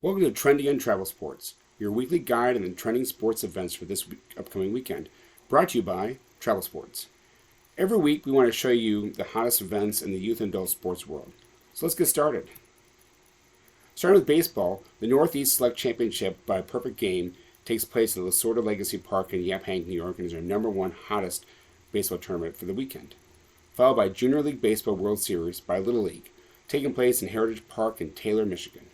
Welcome to Trending on Travel Sports, your weekly guide on the trending sports events for this upcoming weekend, brought to you by Travelsports. Every week we want to show you the hottest events in the youth and adult sports world. So let's get started. Starting with baseball, the Northeast Select Championship by Perfect Game takes place at the Lasorda Legacy Park in Yaphank, New York, and is our number one hottest baseball tournament for the weekend. Followed by Junior League Baseball World Series by Little League, taking place in Heritage Park in Taylor, Michigan.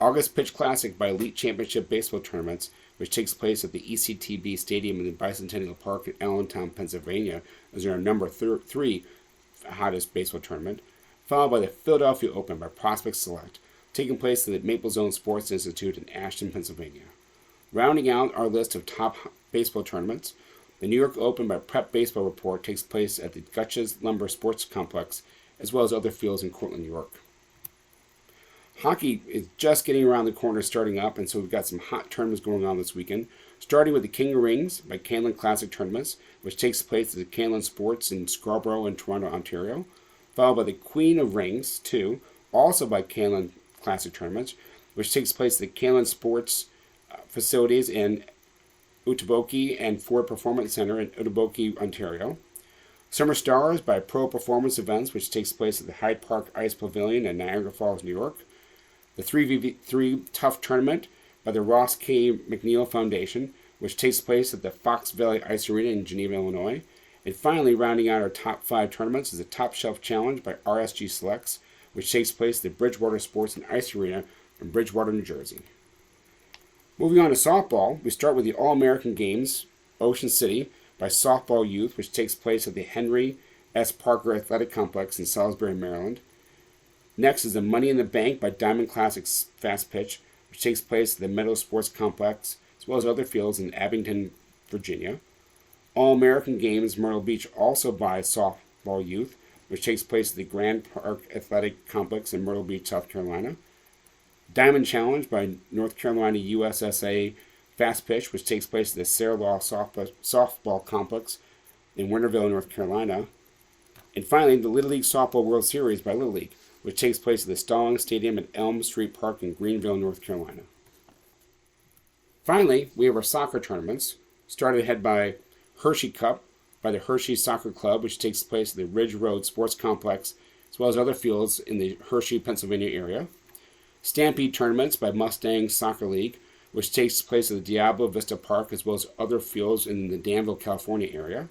August Pitch Classic by Elite Championship Baseball Tournaments, which takes place at the ECTB Stadium in the Bicentennial Park in Allentown, Pennsylvania, is our number 3 hottest baseball tournament, followed by the Philadelphia Open by Prospect Select, taking place at the Maple Zone Sports Institute in Ashton, Pennsylvania. Rounding out our list of top baseball tournaments, the New York Open by Prep Baseball Report takes place at the Gutches Lumber Sports Complex, as well as other fields in Cortland, New York. Hockey is just getting around the corner, starting up, and so we've got some hot tournaments going on this weekend, starting with the King of Rings by Canlan Classic Tournaments, which takes place at the Canlan Sports in Scarborough and Toronto, Ontario, followed by the Queen of Rings 2, also by Canlan Classic Tournaments, which takes place at the Canlan Sports facilities in Etobicoke and Ford Performance Center in Etobicoke, Ontario. Summer Stars by Pro Performance Events, which takes place at the Hyde Park Ice Pavilion in Niagara Falls, New York. The 3v3 Tough Tournament by the Ross K. McNeil Foundation, which takes place at the Fox Valley Ice Arena in Geneva, Illinois. And finally, rounding out our top 5 tournaments is the Top Shelf Challenge by RSG Selects, which takes place at the Bridgewater Sports and Ice Arena in Bridgewater, New Jersey. Moving on to softball, we start with the All-American Games, Ocean City, by Softball Youth, which takes place at the Henry S. Parker Athletic Complex in Salisbury, Maryland. Next is the Money in the Bank by Diamond Classics Fast Pitch, which takes place at the Meadow Sports Complex, as well as other fields in Abington, Virginia. All-American Games Myrtle Beach, also by Softball Youth, which takes place at the Grand Park Athletic Complex in Myrtle Beach, South Carolina. Diamond Challenge by North Carolina USSA Fast Pitch, which takes place at the Sarah Law Softball Complex in Winterville, North Carolina. And finally, the Little League Softball World Series by Little League, which takes place at the Stallings Stadium at Elm Street Park in Greenville, North Carolina. Finally, we have our soccer tournaments, started ahead by Hershey Cup by the Hershey Soccer Club, which takes place at the Ridge Road Sports Complex, as well as other fields in the Hershey, Pennsylvania area. Stampede Tournaments by Mustang Soccer League, which takes place at the Diablo Vista Park, as well as other fields in the Danville, California area.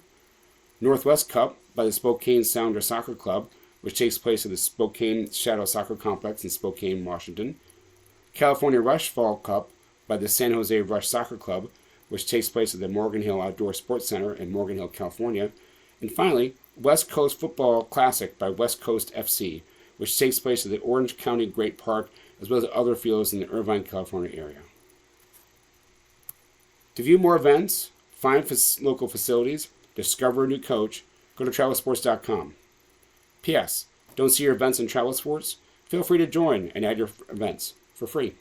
Northwest Cup by the Spokane Sounder Soccer Club, which takes place at the Spokane Shadow Soccer Complex in Spokane, Washington. California Rush Fall Cup by the San Jose Rush Soccer Club, which takes place at the Morgan Hill Outdoor Sports Center in Morgan Hill, California. And finally, West Coast Football Classic by West Coast FC, which takes place at the Orange County Great Park, as well as other fields in the Irvine, California area. To view more events, find local facilities, discover a new coach, go to travelsports.com. P.S. Don't see your events in Travel Sports? Feel free to join and add your events for free.